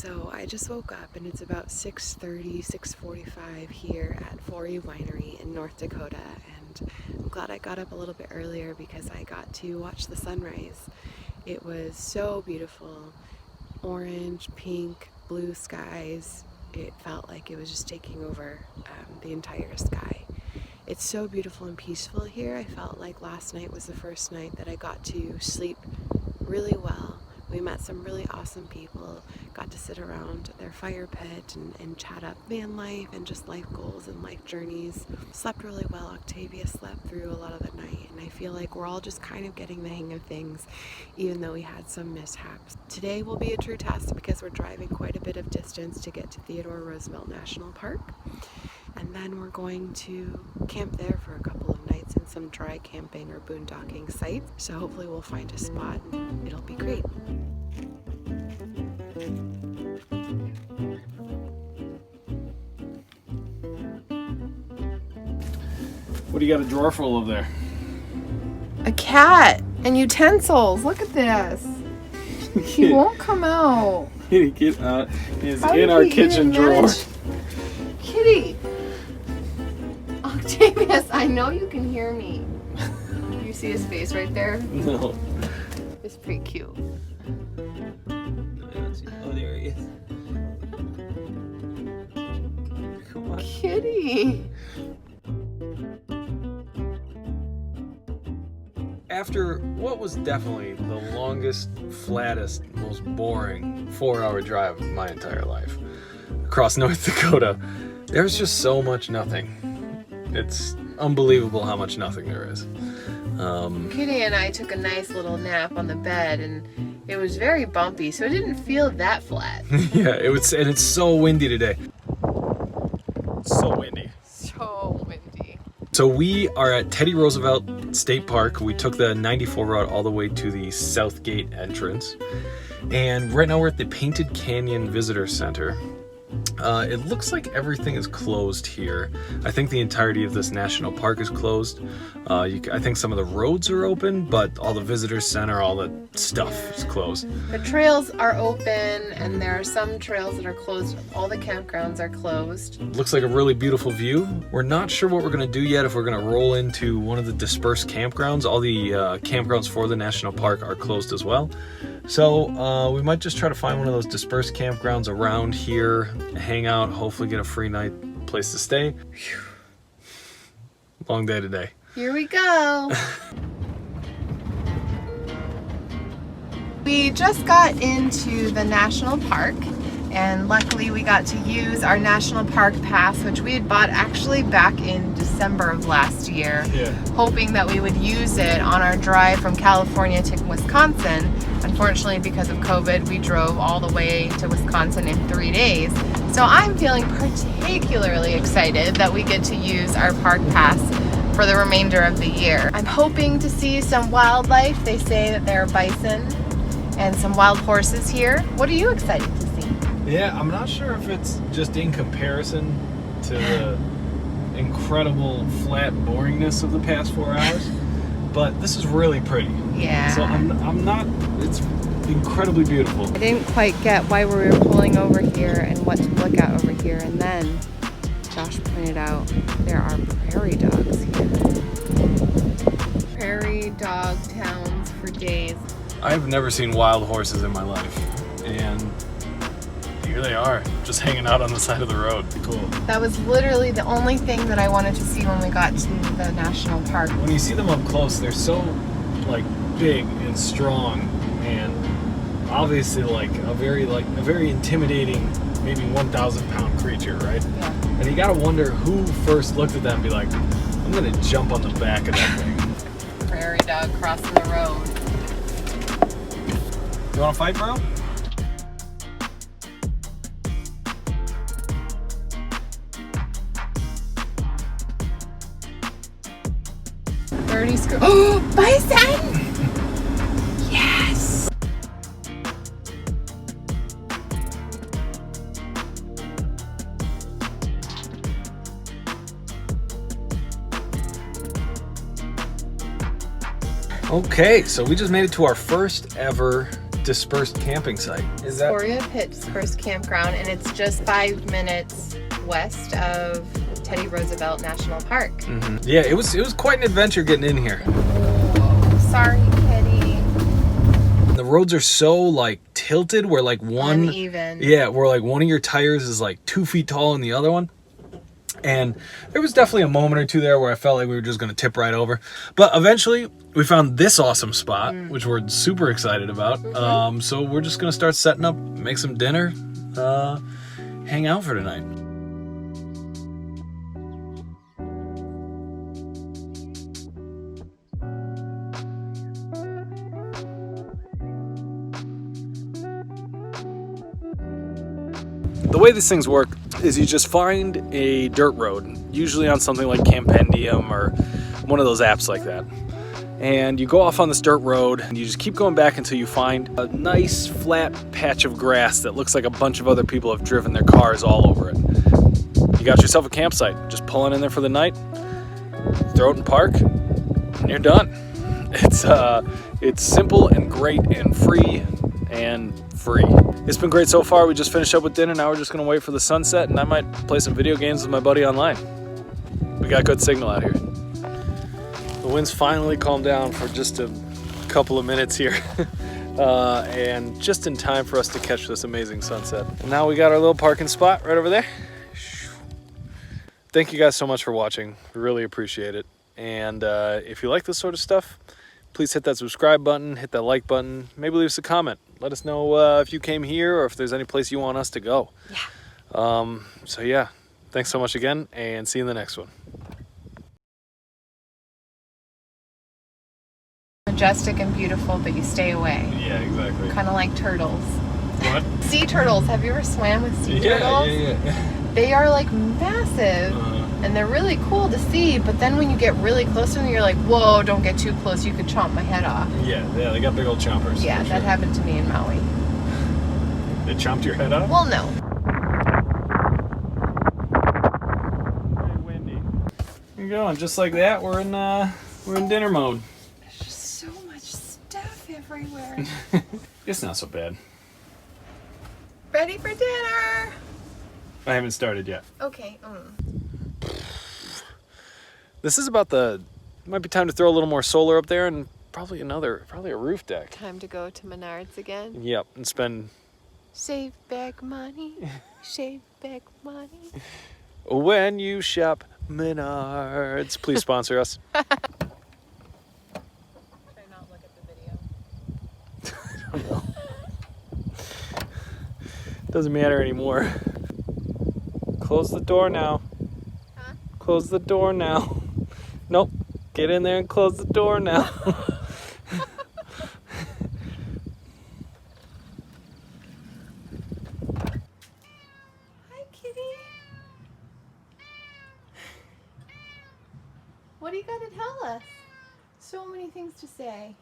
So I just woke up and it's about 6:30, 6:45 here at 4E Winery in North Dakota, and I'm glad I got up a little bit earlier because I got to watch the sunrise. It was so beautiful. Orange, pink, blue skies. It felt like it was just taking over the entire sky. It's so beautiful and peaceful here. I felt like last night was the first night that I got to sleep really well. We met some really awesome people, got to sit around their fire pit and chat up van life and just life goals and life journeys. Slept really well. Octavia slept through a lot of the night, and I feel like we're all just kind of getting the hang of things, even though we had some mishaps. Today will be a true test because we're driving quite a bit of distance to get to Theodore Roosevelt National Park. And then we're going to camp there for a couple of nights in some dry camping or boondocking sites. So hopefully we'll find a spot and it'll be great. What do you got a drawer full of there? A cat and utensils. Look at this. He won't come out. Get out. He's in our kitchen drawer. Kitty. Octavius, I know you can hear me. You see his face right there? No. It's pretty cute. Oh, there he is. Come on. Kitty. After what was definitely the longest, flattest, most boring 4-hour drive of my entire life across North Dakota, there's just so much nothing. It's unbelievable how much nothing there is. Kitty and I took a nice little nap on the bed, and it was very bumpy, so it didn't feel that flat. Yeah, and it's so windy today. So windy. So windy. So we are at Teddy Roosevelt State Park. We took the 94 route all the way to the South Gate entrance. And right now we're at the Painted Canyon Visitor Center. It looks like everything is closed here. I think the entirety of this national park is closed. I think some of the roads are open, but all the visitor center, all the stuff is closed. The trails are open, and there are some trails that are closed. All the campgrounds are closed. Looks like a really beautiful view. We're not sure what we're going to do yet, if we're going to roll into one of the dispersed campgrounds. All the campgrounds for the national park are closed as well. So we might just try to find one of those dispersed campgrounds around here, hang out, hopefully get a free night place to stay. Whew. Long day today. Here we go. We just got into the national park, and luckily we got to use our national park pass, which we had bought actually back in December of last year, hoping that we would use it on our drive from California to Wisconsin. Unfortunately, because of COVID, we drove all the way to Wisconsin in 3 days. So I'm feeling particularly excited that we get to use our park pass for the remainder of the year. I'm hoping to see some wildlife. They say that there are bison and some wild horses here. What are you excited to see? Yeah, I'm not sure if it's just in comparison to the incredible flat boringness of the past 4 hours, but this is really pretty. Yeah. So I'm not, it's incredibly beautiful. I didn't quite get why we were pulling over here and what to look at over here, and then Josh pointed out there are prairie dogs here. Prairie dog towns for days. I've never seen wild horses in my life, and here they are, just hanging out on the side of the road. Cool. That was literally the only thing that I wanted to see when we got to the national park. When you see them up close, they're so like big and strong, and obviously like a very intimidating, maybe 1,000-pound creature, right? Yeah. And you gotta wonder who first looked at that and be like, I'm gonna jump on the back of that thing. Prairie dog crossing the road. You wanna fight, bro? Oh, bison! Yes! Okay, so we just made it to our first ever dispersed camping site. Is that? Scoria Pit Dispersed Campground, and it's just 5 minutes west of Teddy Roosevelt National Park. Mm-hmm. Yeah, it was quite an adventure getting in here. Oh, sorry, Kitty. The roads are so like tilted where like one uneven. Yeah, where like one of your tires is like 2 feet tall and the other one. And there was definitely a moment or two there where I felt like we were just going to tip right over. But eventually, we found this awesome spot, which we're super excited about. So we're just going to start setting up, make some dinner, hang out for tonight. The way these things work is you just find a dirt road, usually on something like Campendium or one of those apps like that. And you go off on this dirt road and you just keep going back until you find a nice flat patch of grass that looks like a bunch of other people have driven their cars all over it. You got yourself a campsite. Just pull in there for the night, throw it in park, and you're done. It's simple and great and free and free. It's been great so far. We just finished up with dinner. Now we're just going to wait for the sunset, and I might play some video games with my buddy online. We got good signal out here. The wind's finally calmed down for just a couple of minutes here. And just in time for us to catch this amazing sunset. And now we got our little parking spot right over there. Thank you guys so much for watching. We really appreciate it. And if you like this sort of stuff, please hit that subscribe button, hit that like button, maybe leave us a comment. Let us know if you came here or if there's any place you want us to go. Yeah. So yeah, thanks so much again, and see you in the next one. Majestic and beautiful, but you stay away. Yeah, exactly. Kind of like turtles. What? Sea turtles. Have you ever swam with sea turtles? Yeah. They are like massive. And they're really cool to see, but then when you get really close to them, you're like, whoa, don't get too close. You could chomp my head off. Yeah, they got big old chompers. Yeah, that happened to me in Maui. They chomped your head off? Well, no. Very windy. You're going just like that. We're in dinner mode. There's just so much stuff everywhere. It's not so bad. Ready for dinner? I haven't started yet. Okay. This is about might be time to throw a little more solar up there and probably a roof deck. Time to go to Menards again. Yep, and spend... Save back money. Save back money. When you shop Menards. Please sponsor us. Try not look at the video. I don't know. Doesn't matter anymore. Close the door now. Huh? Close the door now. Nope. Get in there and close the door now. Hi, kitty. What do you got to tell us? So many things to say.